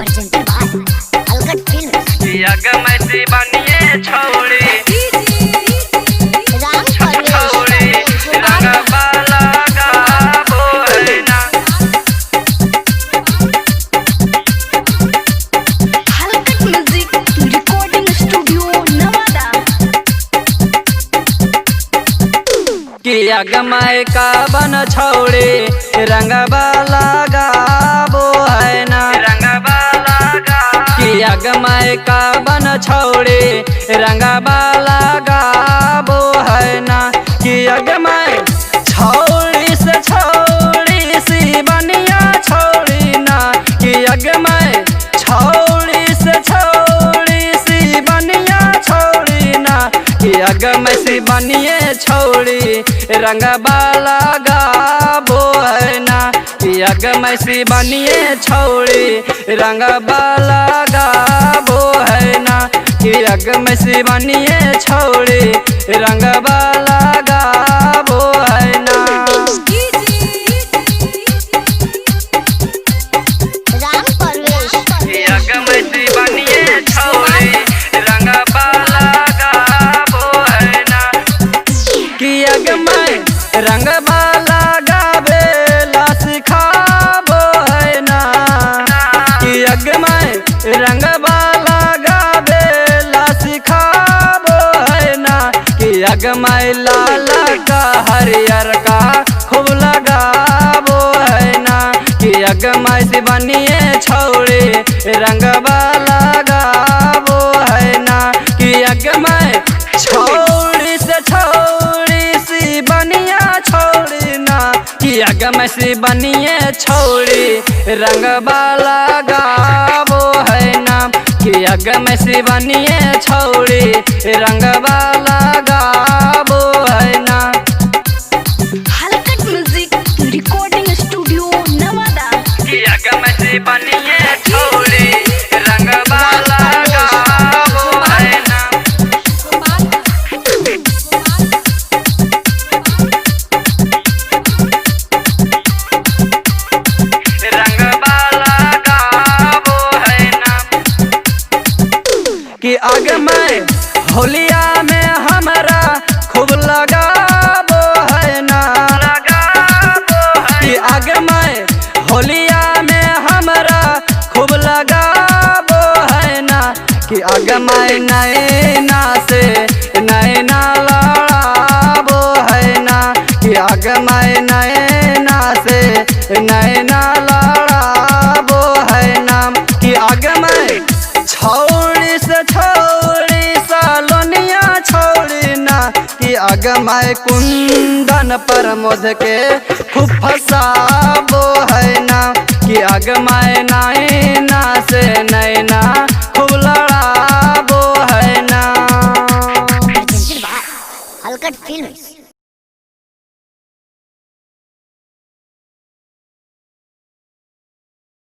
presented by Algat Films। यग में सी बनिए छोड़ी राम परवेश छोड़ी रंग बाला गाबो है ना। अलगट म्यूजिक रिकॉर्डिंग स्टूडियो नवादा। कि यग में का बन छोड़ी रंग बाला गाबो है ना। रंग बाला कि यग में का बन छोड़ी रंग बाला गाबो है ना। कि यग में छोड़ी से छोड़ी सी बनिया छोड़ी ना। कि यग में छोड़ी से छोड़ी सी बनिया छोड़ी ना। कि यग में सी बनिए छोड़ी रंग बाला गाबो है ना। कि यग में सी बनिए छोड़ी रंग बाला गाबो है ना। कि यग में सी बनिए छोड़ी रंग बाला गाबो है ना। राम परवेश यग में सी बनिए छोड़ी रंग बाला गाबो है ना। कि यग में रंग बाला गावेला सिखाबो है ना। कि यग में रंग बाला गावेला सिखाबो है ना। कि यग में लाल का हरियर का खूब लगाबो है ना। कि यग में से बनिए छोड़ी रंग बाला गाबो है ना। कि यग में छोड़ी से छोड़ी सी बनिया छोड़ी ना। कि यग में सी बनिए छोड़ी रंग बाला गाबो है ना। कि यग में सी बनिए छोड़ी रंग बाला गाबो है ना। अलगट म्यूजिक रिकॉर्डिंग स्टूडियो नवादा। कि यग में सी बनिए छोड़ी रंग बाला गाबो है ना। रंग बाला गाबो है ना। कि आग में होलिया में हमरा खूब लगाबो है ना। कि आग में होलिया में हमरा खूब लगाबो है ना। कि आग में नैना से नैना लड़ाबो है ना। कि आग में नैना से नैना लड़ाबो है ना। कि आग में छोड़ी से छोड़ी सालोनिया छोड़ी ना। कि आग में कुंदन पर मोद के खूब फसाबो है ना। कि आग में नैना से नैना खूब लड़ाबो है ना। presented by Algat Films।